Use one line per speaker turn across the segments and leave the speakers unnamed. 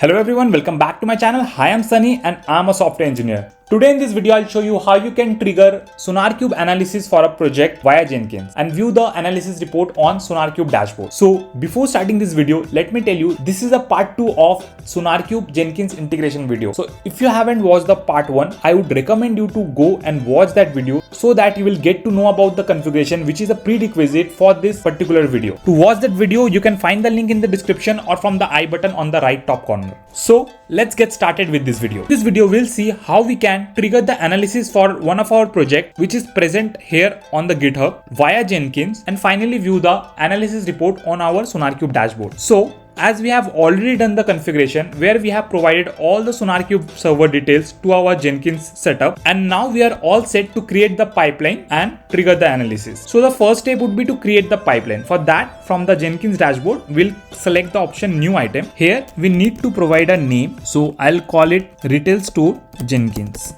Hello everyone, welcome back to my channel. Hi, I'm Sunny and I'm a software engineer. Today in this video, I'll show you how you can trigger SonarQube analysis for a project via Jenkins and view the analysis report on SonarQube dashboard. So before starting this video, let me tell you, this is a part 2 of SonarQube Jenkins integration video. So if you haven't watched the part 1, I would recommend you to go and watch that video so that you will get to know about the configuration, which is a prerequisite for this particular video. To watch that video, you can find the link in the description or from the I button on the right top corner. So let's get started with this video. This video will see how we can trigger the analysis for one of our project which is present here on the GitHub via Jenkins, and finally view the analysis report on our SonarQube dashboard. So as we have already done the configuration where we have provided all the SonarQube server details to our Jenkins setup, and now we are all set to create the pipeline and trigger the analysis. So the first step would be to create the pipeline. For that, from the Jenkins dashboard, we'll select the option new item. Here we need to provide a name. So I'll call it retail store Jenkins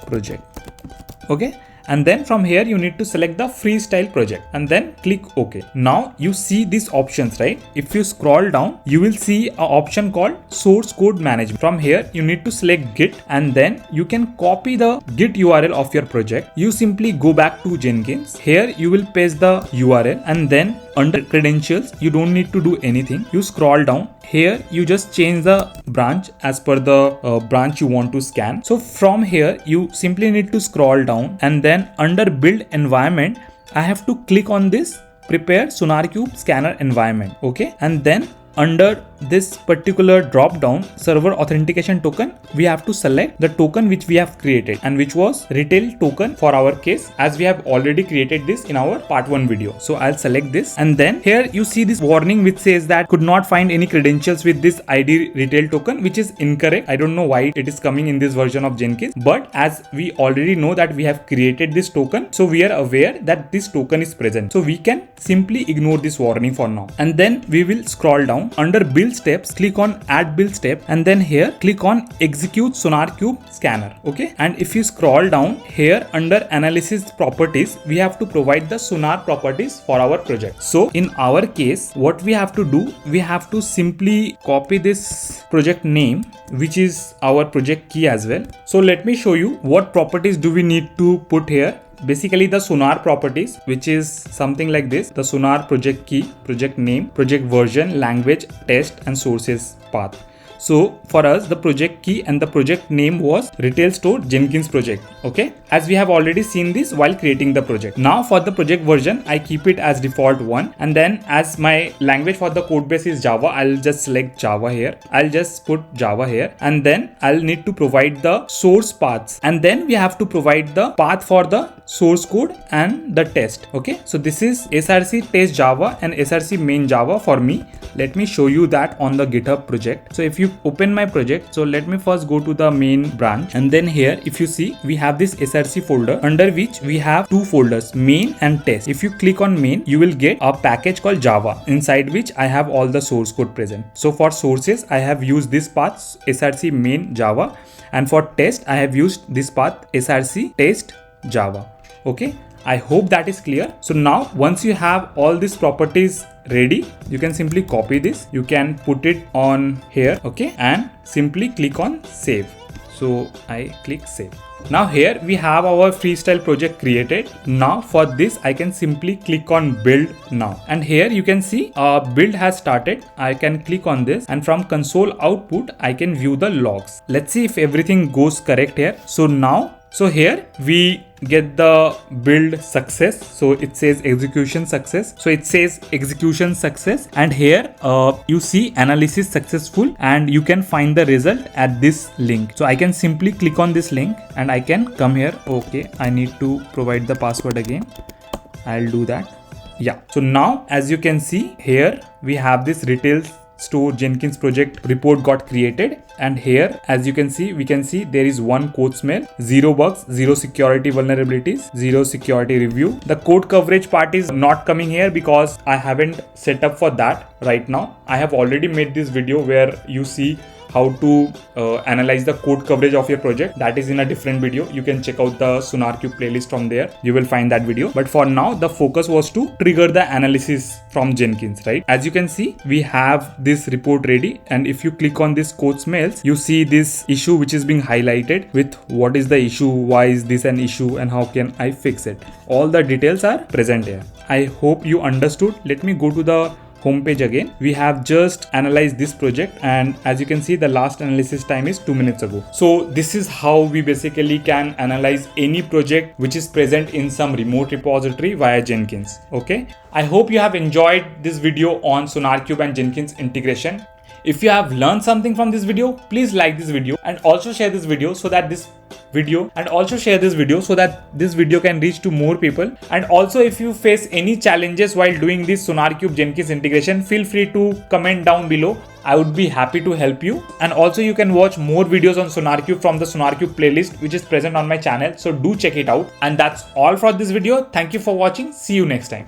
project. Okay. And then from here you need to select the freestyle project and then click OK. Now you see these options, right? If you scroll down, you will see an option called source code management. From here you need to select Git, and then you can copy the Git URL of your project. You simply go back to Jenkins. Here you will paste the URL, and then under credentials, you don't need to do anything. You scroll down. Here you just change the branch as per the branch you want to scan. So from here you simply need to scroll down, and then under build environment, I have to click on this prepare SonarQube scanner environment. Okay, and then under this particular drop down server authentication token, we have to select the token which we have created, and which was retail token for our case, as we have already created this in our part 1 video. So I'll select this, and then here you see this warning which says that could not find any credentials with this ID retail token, which is incorrect. I don't know why it is coming in this version of Jenkins, but as we already know that we have created this token, so we are aware that this token is present. So we can simply ignore this warning for now, and then we will scroll down. Under build steps, click on add build step, and then here click on execute SonarQube scanner. Okay, and if you scroll down here under analysis properties, we have to provide the Sonar properties for our project. So in our case, what we have to do, we have to simply copy this project name, which is our project key as well. So let me show you what properties do we need to put here. Basically the Sonar properties, which is something like this: the Sonar project key, project name, project version, language, test, and sources path. So for us, the project key and the project name was retail store Jenkins project. Okay, as we have already seen this while creating the project. Now for the project version, I keep it as default 1, and then as my language for the code base is Java, I'll just select Java here. I'll just put Java here, and then I'll need to provide the source paths, and then we have to provide the path for the source code and the test. Okay, so this is src test Java and src main Java for me. Let me show you that on the GitHub project. So if you open my project, so let me first go to the main branch, and then here if you see, we have this src folder under which we have two folders, main and test. If you click on main, you will get a package called Java, inside which I have all the source code present. So for sources, I have used this path src main Java, and for test, I have used this path src test Java. Okay, I hope that is clear. So now once you have all these properties ready, you can simply copy this. You can put it on here. Okay, and simply click on save. So I click save. Now here we have our freestyle project created. Now for this, I can simply click on build now, and here you can see build has started. I can click on this, and from console output, I can view the logs. Let's see if everything goes correct here. So here we get the build success. So it says execution success. So it says execution success, and here you see analysis successful, and you can find the result at this link. So I can simply click on this link and I can come here. Okay, I need to provide the password again. I'll do that. Yeah. So now as you can see here, we have this retail store Jenkins project report got created, and here as you can see, we can see there is one code smell, 0 bugs, 0 security vulnerabilities, 0 security review. The code coverage part is not coming here because I haven't set up for that right now. I have already made this video where you see how to analyze the code coverage of your project. That is in a different video. You can check out the SonarQube playlist from there. You will find that video. But for now, the focus was to trigger the analysis from Jenkins, right? As you can see, we have this report ready. And if you click on this code smells, you see this issue which is being highlighted with what is the issue, why is this an issue, and how can I fix it. All the details are present here. I hope you understood. Let me go to the homepage again. We have just analyzed this project, and as you can see, the last analysis time is 2 minutes ago. So this is how we basically can analyze any project which is present in some remote repository via Jenkins. Okay, I hope you have enjoyed this video on SonarQube and Jenkins integration. If you have learned something from this video, please like this video and also share this video so that this video can reach to more people. And also, if you face any challenges while doing this SonarQube Jenkins integration, feel free to comment down below. I would be happy to help you. And also, you can watch more videos on SonarQube from the SonarQube playlist, which is present on my channel. So do check it out. And that's all for this video. Thank you for watching. See you next time.